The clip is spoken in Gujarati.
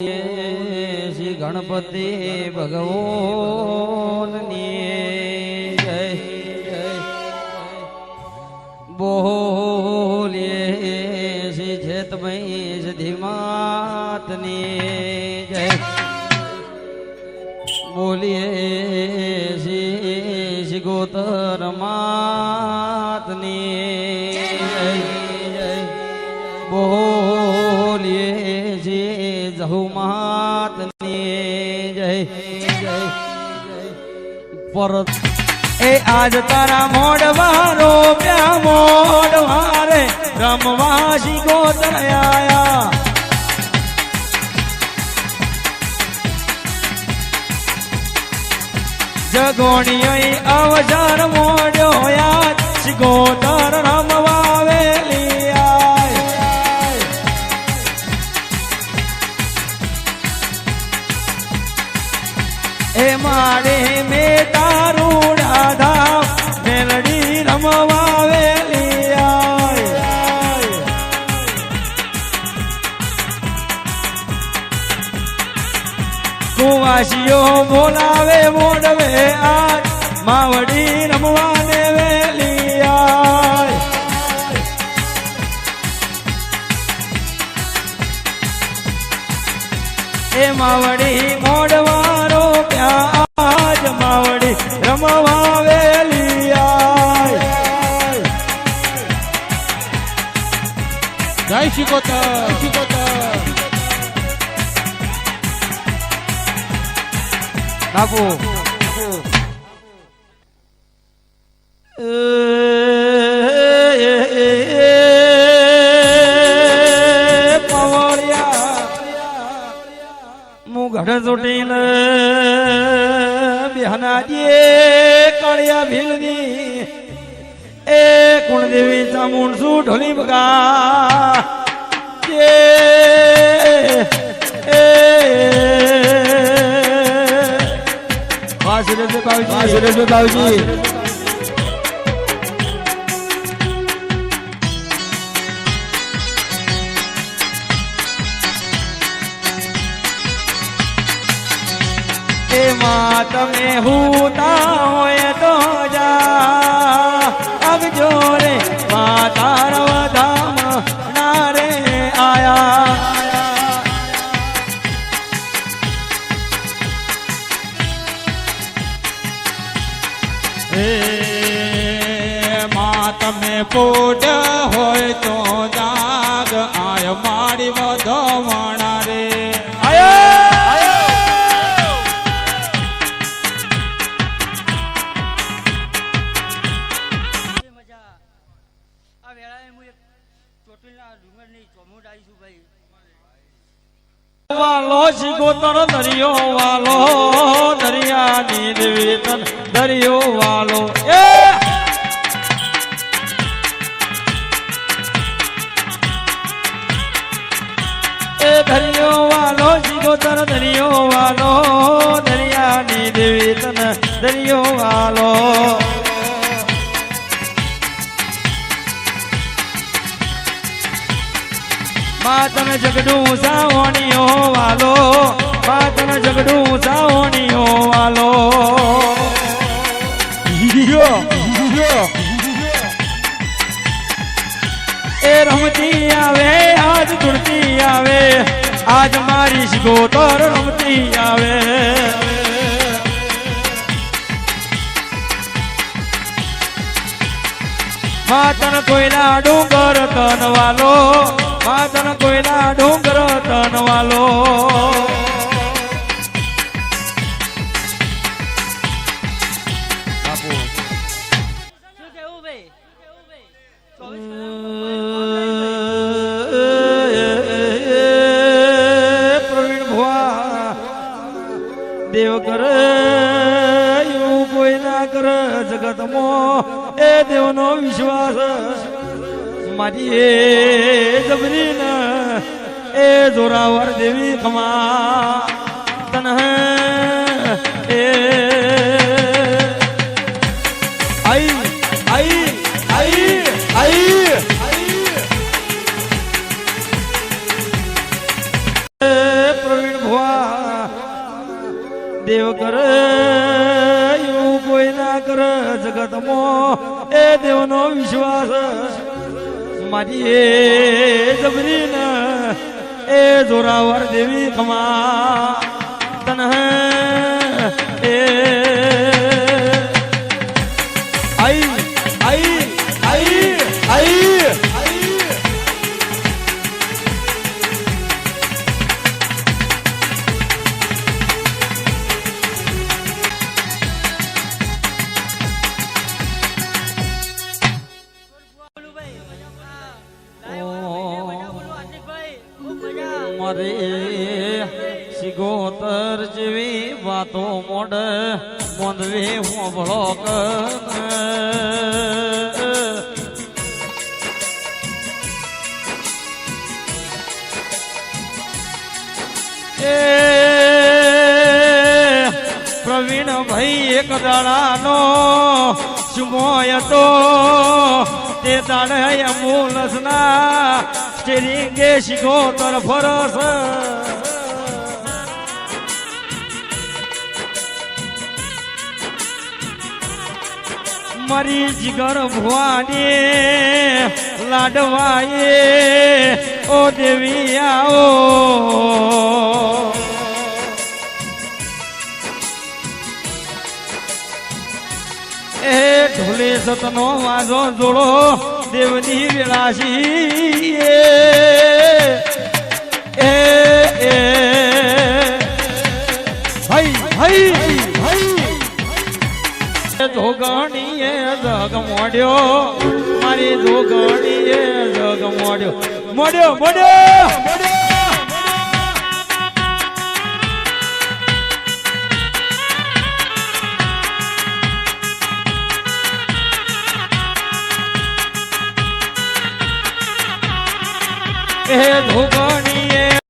શ્રી ગણપતિ ભગવાનની જય જય બોલીએ શ્રી જેતમય ધીમાતની જય બોલીએ શ્રી ગોતર માતની જય જય બોલીએ જહુમાતની જય જય પરત એ આજ તારા મોડવારો પ્યા મોડવારે રમવાસી ગોતર આયા જગોણીઓ અવસર મોડ્યો યાદ ગોતર રમવાવેલી એ મારે મે તારું રાધા મેલડી રમવાવેલી કુવાસીઓ બોલાવે મોડવે આજ માવડી રમવાને વેલી એ માવડી મોડવારો આજ માવડી રમવાવેલી જય શિકોતર બાપુ ઘડ ચોટીને બિહાનાજીએ કાળિયા ભીલની એ કુળદેવી ચામુંડસુ ઢોલી બગા સુરેશભાઈ બાબુજી એમાં તમે હુતા હોય તો જા અગજો રે માતાર ધામ નારે આયા હે માં તમે પોટ હોય તો જાગ આય મારી વધવાણા રે વાલો શિકોતર દરિયો વાલો દરિયાની દેવી તન દરિયો વાલો એ દરિયો વાલો શિકોતર દરિયો વાલો દરિયાની દેવી તન દરિયો વાલો માતન જગડું સાવણીઓ વાલો માતન જગડું સાવણીઓ વાલો એ રમતી આવે આજ ધૂળતી આવે આજ મારી શિકોતર રમતી આવે માતન કોઈના ડુંગર તન વાલો માતન કોઈના ડુંગર તન વાલો પ્રવીણ ભુવા દેવ કરે એવું કોઈ ના કરે જગતમાં એ દેવનો વિશ્વાસ મારી એ જબરી ન એ જોરાવર દેવી ખમા તન એ આઈ આઈ આઈ આઈ પ્રવીણ દેવ કરે એવું કોઈ ના કરે જગતમાં એ દેવનો વિશ્વાસ મારી એ જબરી ને એ જોરાવર દેવી ખમા તન એ આઈ આઈ આઈ આઈ મારે સિગોતર જેવી વાતો મોડ મોંધવી હોંભળો એ પ્રવીણ ભાઈ એક દાડાનો સુમોય તો તે દાડે એમ્બ્યુલન્સના સ્ટેરિંગે સિગોતર ફરસ મારી જીગર ભવાની લાડવાએ ઓ દેવી આવો એ ઢોલે સતનો વાજો જોડો દેવની વિલાસી એ હઈ હઈ હઈ જોગણીએ જગ મોડ્યો મારી જોગણીએ જગ મોડ્યો મોડ્યો મોડ્યો એ ધોગણી